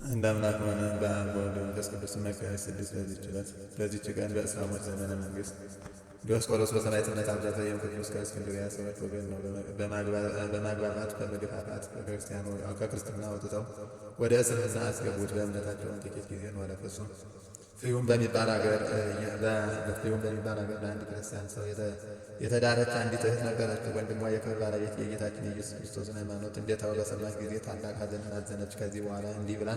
እንደ አምላክ ሆነ በአብ በወልድ በመንፈስ ቅዱስ መጋቢት 6 በዚህች ቀን በእስላሞች ዘመነ መንግስት ዲዮስቆሮስ በሰማዕትነት አብዛተ ቅዱስ ከእስክንድርያ ሰዎች ወገን ነው። በማግባባት በመገፋፋት ከክርስትና አውጥተው ወደ እስልምና አስገቡት። በእምነታቸውን ጥቂት ጊዜ ኖረ። ፍዩም በሚባል ሀገር ለአንድ ክርስቲያን ሰው የተዳረች አንዲት እህት ነበረች። ወንድሟ የክብር ባለቤት የጌታችን የኢየሱስ ክርስቶስን ሃይማኖት እንደተወ በሰማች ጊዜ ታላቅ ሐዘንን አዘነች። ከዚህ በኋላ እንዲህ ብላ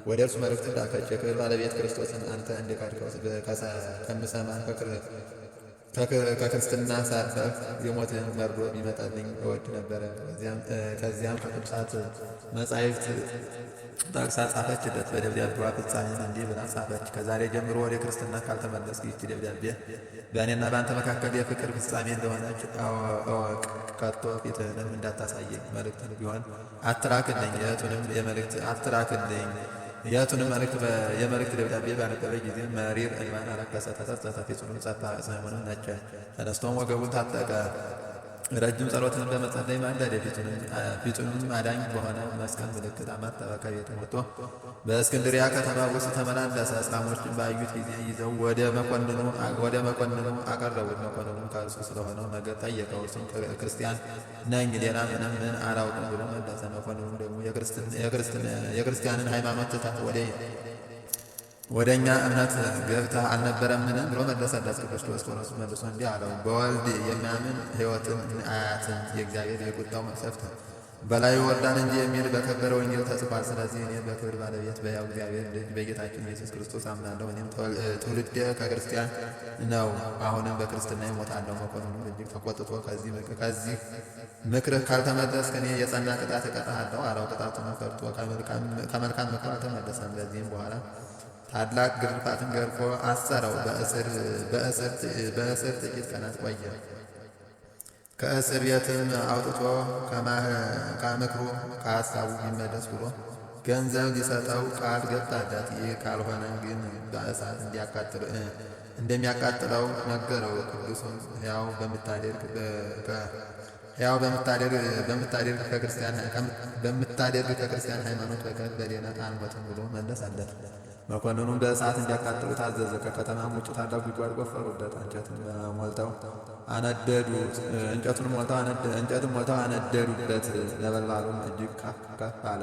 ወደ እርሱ መልእክት ላከች። የክብር ባለቤት ክርስቶስን አንተ እንደካድከው ከምሰማ ከክርስትና ሳልፍ የሞትን መርዶ ቢመጣልኝ እወድ ነበረ። ከዚያም ከቅዱሳት መጻሕፍት ጠቅሳ ጻፈችለት። በደብዳቤዋ ፍጻሜን እንዲህ ብላ ጻፈች። ከዛሬ ጀምሮ ወደ ክርስትና ካልተመለስክ ይህች ደብዳቤ በእኔና በአንተ መካከል የፍቅር ፍጻሜ እንደሆነች እወቅ። ከቶ ፊትህንም እንዳታሳየኝ፣ መልእክትን ቢሆን አትላክልኝ፣ የቱንም የመልእክት ደብዳቤ ባነበበ ጊዜ መሪር እንባን አለቀሰ፣ ተጸጸተ፣ ፊቱንም ጸፋ፣ ሰሙንም ነጨ። ተነስቶም ወገቡን ታጠቀ፣ ረጅም ጸሎትን በመጸለይ ማለደ። ፊቱንም አዳኝ በሆነ መስቀል ምልክት አማተበ። ከቤት ወጥቶ በእስክንድሪያ ከተማ ውስጥ ተመላለሰ። እስላሞችን ባዩት ጊዜ ይዘው ወደ መኮንኑ አቀረቡት። መኮንኑም ከእርሱ ስለሆነው ነገር ጠየቀው። እርሱም ክርስቲያን ነኝ፣ ሌላ ምን አላውቅም ብሎ መለሰ። መኮንኑ ደግሞ የክርስቲያንን ሃይማኖት ትተህ ወደ እኛ እምነት ገብተህ አልነበረምን ብሎ መለሰለት። ቅዱስ ዲዮስቆሮስ መልሶ እንዲህ አለው፣ በወልድ የሚያምን ሕይወትን አያትም፣ የእግዚአብሔር የቁጣው መቅሰፍት በላዩ ይወርዳል እንጂ የሚል በከበረ ወንጌል ተጽፏል። ስለዚህ እኔ በክብር ባለቤት በሕያው እግዚአብሔር ልጅ በጌታችን ኢየሱስ ክርስቶስ አምናለሁ። እኔም ትውልዴ ከክርስቲያን ነው፣ አሁንም በክርስትና እሞታለሁ። መኮንኑ እጅግ ተቆጥቶ ከዚህ ምክርህ ካልተመለስክ እኔ የጸና ቅጣት እቀጣሃለሁ አለው። ቅጣቱን ፈርቶ ከመልካም ምክሩ አልተመለሰም። በዚህም በኋላ ታላቅ ግርፋትን ገርፎ አሰረው። በእስር ጥቂት ቀናት ቆየ። ከእስር ቤትም አውጥቶ ከምክሩ ከሀሳቡ ቢመለስ ብሎ ገንዘብ ሊሰጠው ቃል ገባለት። ይህ ካልሆነ ግን በእሳት እንደሚያቃጥለው ነገረው። ቅዱስም ሕያው በምታደርግ ከክርስቲያን ሃይማኖት በቀር በሌላ አልሞትም ብሎ መለሰለት። መኮንኑም በእሳት እንዲያቃጥሉ ታዘዘ። ከከተማም ውጭ ታላቅ ጉድጓድ ቆፈሩለት። እንጨትም ሞልተው አነደዱበት። ነበልባሉም እጅግ ከፍ አለ።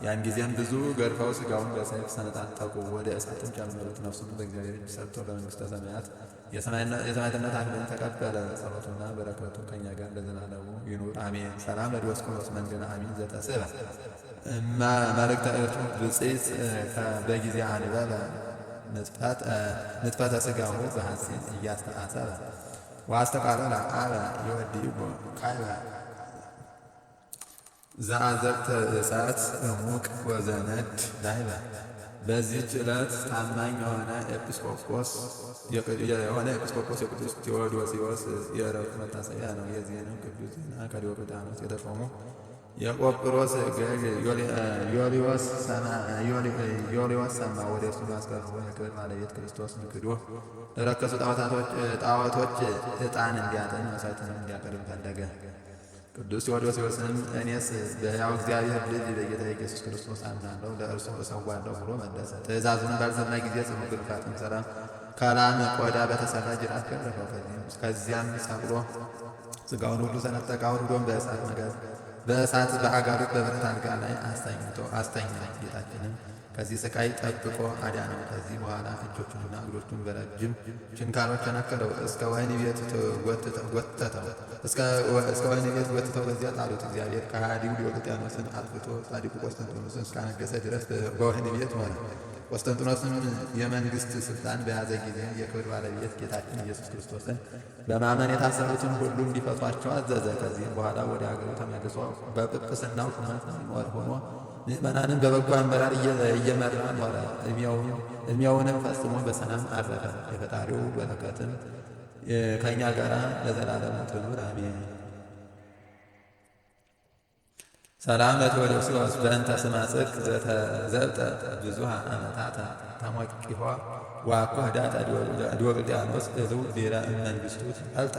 ያን ጊዜም ብዙ ገርፈው ሥጋውን በሰይፍ ሰነጣጠቁ፣ ወደ እሳትም ጨመሩት። ነፍሱን በእግዚአብሔር እጅ ሰጥቶ በመንግሥተ ሰማያት የሰማዕትነት አክሊልን ተቀበለ። ጸሎቱና በረከቱ ከእኛ ጋር ለዘላለሙ ይኑር አሜን። ሰላም ለዲዮስቆሮስ መንገነ አሚን ዘተስበ መልእክተ እቱ ብፅዕት በጊዜ አንበበ ንጥፈተ ሥጋሁ በሐሴት እያስተአሰበ ወአስተቃለለ አበ ይወድይዎ ካይበ ዘአዘቅተ እሳት እሙቅ ወዘነድ ላይበ። በዚህች ዕለት ታማኝ የሆነ ኤጲስቆጶስ የቅዱስ ቴዎዶስዮስ የዕረፍቱ መታሰቢያ ነው። የዚህንም ቅዱስ ዜና ከዲዮቅልጥያኖስ የተሾሙ የቆጵሮስ ገዥ ዮልዮስ ሰማ። ወደ እርሱ አስቀርቦ የክብር ባለቤት ክርስቶስን ክዶ ለረከሱ ጣዖቶች ዕጣን እንዲያጥን መሥዋዕትንም እንዲያቀርብ ፈለገ። ቅዱስ ቴዎዶስዮስንም እኔስ በሕያው እግዚአብሔር ልጅ በጌታ ኢየሱስ ክርስቶስ አምናለሁ፣ ለእርሱ እሰዋለሁ ብሎ መለሰ። ትእዛዙን ባልሰማ ጊዜ ጽኑ ግርፋትን ከላም ቆዳ በተሰራ ጅራት ገረፈው። ከዚያም ሰቅሎ ሥጋውን ሁሉ ሰነጠቀ። አውርዶም በእሳት በአጋሩት በብረት አልጋ ላይ አስተኛ። ጌታችንም ከዚህ ስቃይ ጠብቆ አዳነው። ከዚህ በኋላ እጆቹንና እግሮቹን በረጅም ችንካሮች ቸነከረው። እስከ ወህኒ ቤት ጎትተው በዚያ ጣሉት። እግዚአብሔር ከሃዲው ዲዮቅልጥያኖስን አጥፍቶ ጻድቁ ቆስጠንጢኖስን እስካነገሰ ድረስ በወህኒ ቤት ሆነ። ቆስጠንጢኖስም የመንግሥት ሥልጣን በያዘ ጊዜ የክብር ባለቤት ጌታችን ኢየሱስ ክርስቶስን በማመን የታሰሩትን ሁሉ እንዲፈቷቸው አዘዘ። ከዚህም በኋላ ወደ አገሩ ተመልሶ በጵጵስናው ሹመት ሆኖ ምእመናንን በበጎ አመራር እየመራ ኖረ። ዕድሜውንም ፈጽሞ በሰላም አረፈ። የፈጣሪው በረከትም ከእኛ ጋር ለዘላለሙ ትኑር አሜን። ሰላም ለቴዎዶስዮስ በእንተ ስማ ጽድቅ ዘተዘብጠ ብዙሃ ዓመታት ተሞቂሖ ዋኮ ህዳጣ ዲዮቅልጥያኖስ እልው ዲረ እመንግሥቱ ፈልጠ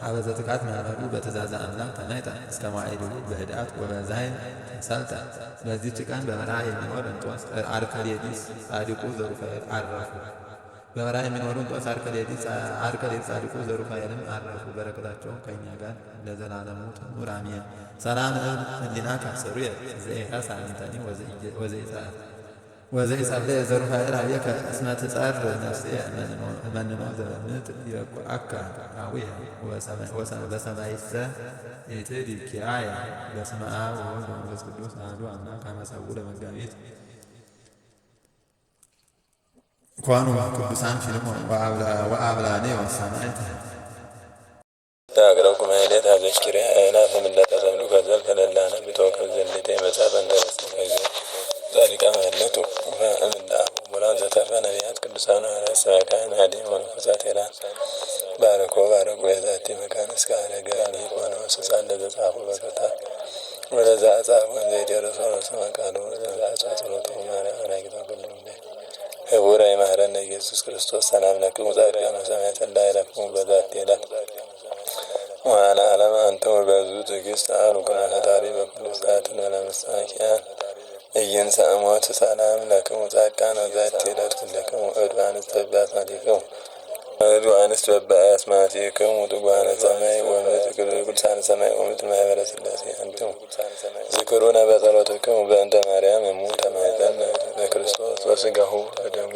ሀበዘ ጥቃት ማኅበሩ በትእዛዘ አምላክ ተመይጠ እስከ መዋዕሊሁ በህድአት ወበዛይም ተሰልጠ። በዚህች ቀን በበረሃ የሚኖር እንጦስ አርከሌዲስ ጻድቁ ዘሩፋኤል አረፉ። በበረሃ የሚኖሩ እንጦስ አርከሌዲስ ጻድቁ ዘሩፋኤልም አረፉ። በረከታቸው ከእኛ ጋር ለዘላለሙ ትኑር አሜን። ሰላም ህሊና ካሰሩየ ዘኢሐሳ እንተኒ ወዘኢጸልየ ዘሩፋኤል አብየከ እስመ ትጸር ነፍስየ እመንኖ ዘበምድር ይበቁዐከ አቡየ በሰማይሰ ኢትዲኪያየ። በስመ አብ ወወልድ ወመንፈስ ቅዱስ አሐዱ አምላክ አመ ሰው ለመጋቢት ኮኑ ቅዱሳን ፊልሞን ወአብላኔ ወሰማዕት ታቅረብ ኩማይሌት አዘኪርያ አእላፈ ምለተ ዘምዱ ከዘል ፈለላነ ቢተወከል ዘንዴቴ መጽሐፈ እንተነስተ ከዚ ጻድቃ መለቱ እምዳሁ ሙላን ዘተርፈ ነቢያት ቅዱሳን ሐዋርያት ሰባክያን አዲም ወመነኮሳት ሄራን ባረኮ የዛቲ መካነ እስከ አረገ ሊቆነ ወስሳን ለዘጻፉ በክርታት ወለዛ አጻፉ ዘይደረሱ ረሰመ ቃሉ ወለዛ አጻጽሎቱ ማርያም አናጊታ ኩሉ ህቡረ ይማረነ ኢየሱስ ክርስቶስ ሰላም ለክሙ ጻድቃነ ሰማያት እንዳይለክሙ በዛቲ ዕለት ዋና ዓለም አንተ ወበዙ ትዕግስት አሉ ከመ ፈጣሪ በኩሉ ሰዓት ለመሳኪያን እይንሳ ሞት ሰላም ለክሙ ጻድቃነ ዛቲ ዕለት ኩልክሙ እድዋንስ ተባሳቲክሙ እድዋንስ በአስማቲክሙ ትጓነ ሰማይ ወምድር ቅዱሳን ሰማይ ወምድር ማኅበረ ሥላሴ አንትሙ ዝክሩነ በጸሎትክሙ በእንተ ማርያም እሙ ተማኅፀነ ለክርስቶስ ወሥጋሁ ወደሙ